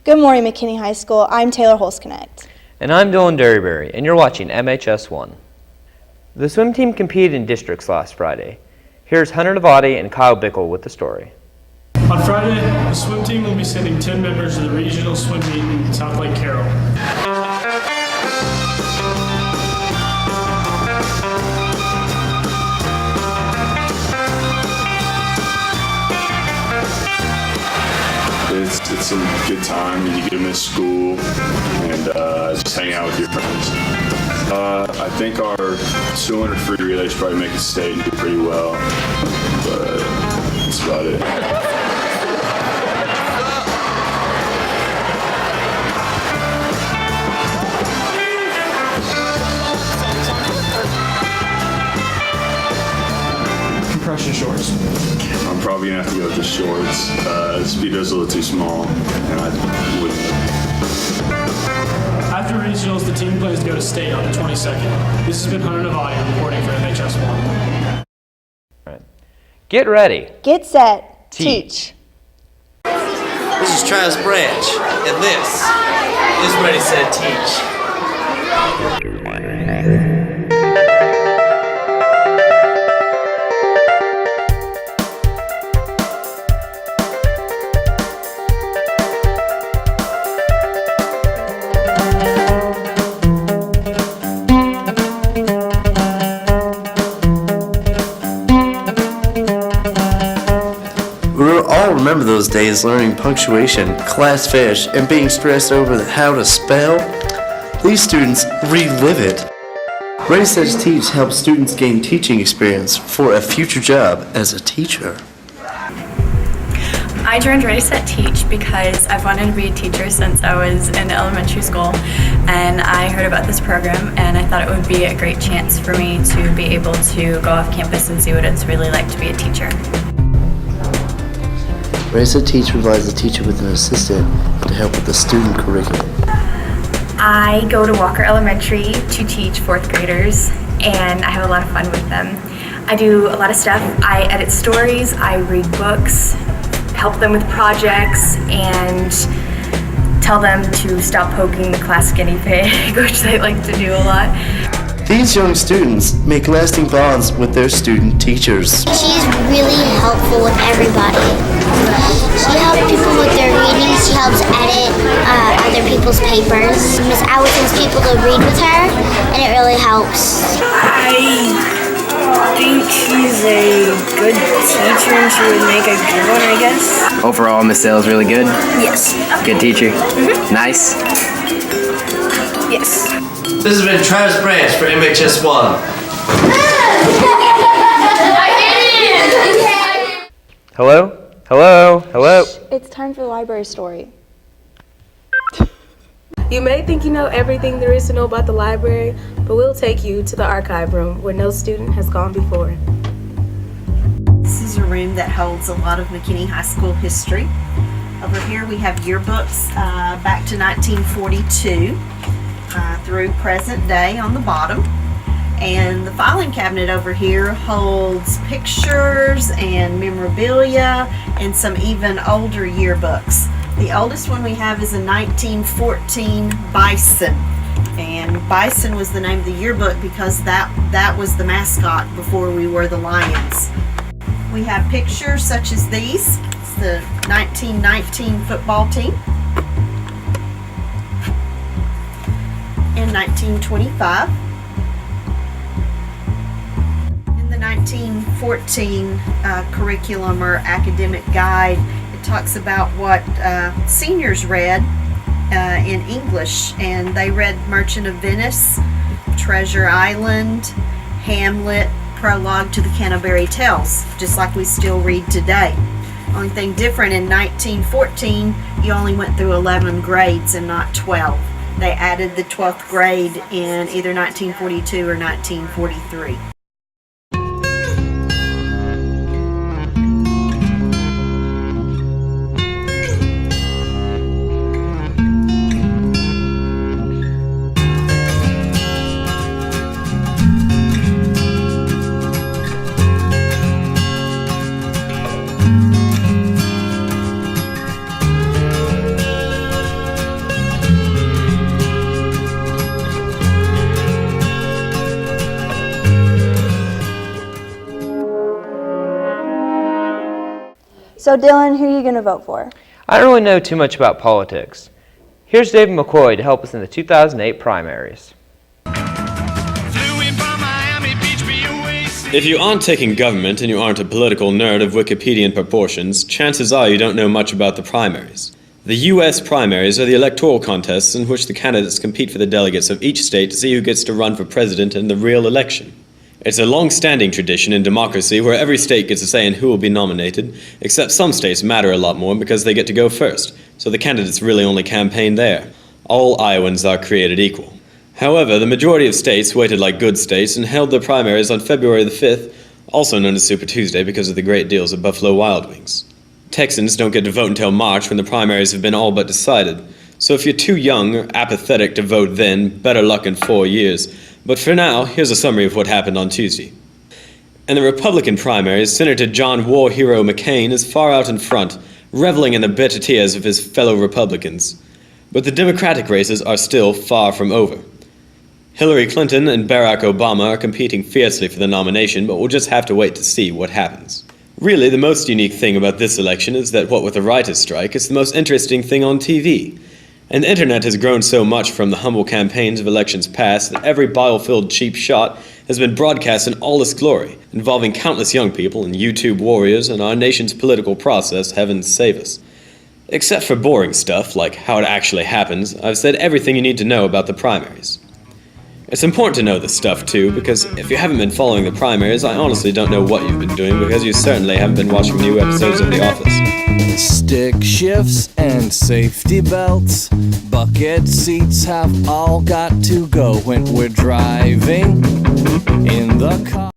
Good morning, McKinney High School. I'm Taylor Holzknecht. And I'm Dylan Derryberry, and you're watching MHS1. The swim team competed in districts last Friday. Here's Hunter Navati and Kyle Bickle with the story. On Friday, the swim team will be sending 10 members to the regional swim meet in South Lake Carroll. It's a good time. You get to miss school and just hang out with your friends. I think our 200 free relays probably make a state and do pretty well, but that's about it. Compression shorts. I'm probably gonna have to go with the shorts. Speedo's a little too small, and I wouldn't. After regionals, the team plans to go to state on the 22nd. This has been Hunter Navati reporting for MHS1. All right. Get ready. Get set. Teach. This is Travis Branch, and this is Ready, Set, Teach. We'll all remember those days learning punctuation, class fish, and being stressed over how to spell. These students relive it. Ready, Set, Teach helps students gain teaching experience for a future job as a teacher. I joined Ready, Set, Teach because I've wanted to be a teacher since I was in elementary school, and I heard about this program and I thought it would be a great chance for me to be able to go off campus and see what it's really like to be a teacher. Ready, Set, Teach provides the teacher with an assistant to help with the student curriculum. I go to Walker Elementary to teach 4th graders, and I have a lot of fun with them. I do a lot of stuff. I edit stories, I read books, help them with projects, and tell them to stop poking the class guinea pig, which they like to do a lot. These young students make lasting bonds with their student teachers. She's really helpful with everybody. She helps people with their reading. She helps edit other people's papers. Miss Alwood sends people to read with her, and it really helps. I think she's a good teacher, and she would make a good one, I guess. Overall, Miss Dale's really good? Yes. Good teacher? Mm-hmm. Nice? Yes. This has been Travis Branch for MHS1. Hello? Hello? Hello? It's time for the library story. You may think you know everything there is to know about the library, but we'll take you to the archive room where no student has gone before. This is a room that holds a lot of McKinney High School history. Over here we have yearbooks back to 1942 through present day on the bottom. And the filing cabinet over here holds pictures and memorabilia and some even older yearbooks. The oldest one we have is a 1914 Bison. And Bison was the name of the yearbook because that was the mascot before we were the Lions. We have pictures such as these. It's the 1919 football team. In 1925. In the 1914 curriculum or academic guide, it talks about what seniors read in English, and they read Merchant of Venice, Treasure Island, Hamlet, prologue to the Canterbury Tales, just like we still read today. Only thing different, in 1914, you only went through 11 grades and not 12. They added the 12th grade in either 1942 or 1943. So Dylan, who are you going to vote for? I don't really know too much about politics. Here's David McCoy to help us in the 2008 primaries. If you aren't taking government and you aren't a political nerd of Wikipedian proportions, chances are you don't know much about the primaries. The U.S. primaries are the electoral contests in which the candidates compete for the delegates of each state to see who gets to run for president in the real election. It's a long-standing tradition in democracy where every state gets a say in who will be nominated, except some states matter a lot more because they get to go first, so the candidates really only campaign there. All Iowans are created equal. However, the majority of states waited like good states and held their primaries on February the 5th, also known as Super Tuesday because of the great deals at Buffalo Wild Wings. Texans don't get to vote until March when the primaries have been all but decided, so if you're too young or apathetic to vote then, better luck in 4 years. But for now, here's a summary of what happened on Tuesday. In the Republican primaries, Senator John War Hero McCain is far out in front, reveling in the bitter tears of his fellow Republicans. But the Democratic races are still far from over. Hillary Clinton and Barack Obama are competing fiercely for the nomination, but we'll just have to wait to see what happens. Really, the most unique thing about this election is that what with the writers' strike, it's the most interesting thing on TV. And the internet has grown so much from the humble campaigns of elections past that every bile-filled cheap shot has been broadcast in all its glory, involving countless young people and YouTube warriors and our nation's political process, heaven save us. Except for boring stuff, like how it actually happens, I've said everything you need to know about the primaries. It's important to know this stuff too, because if you haven't been following the primaries, I honestly don't know what you've been doing, because you certainly haven't been watching new episodes of The Office. Stick shifts and safety belts, bucket seats have all got to go when we're driving in the car.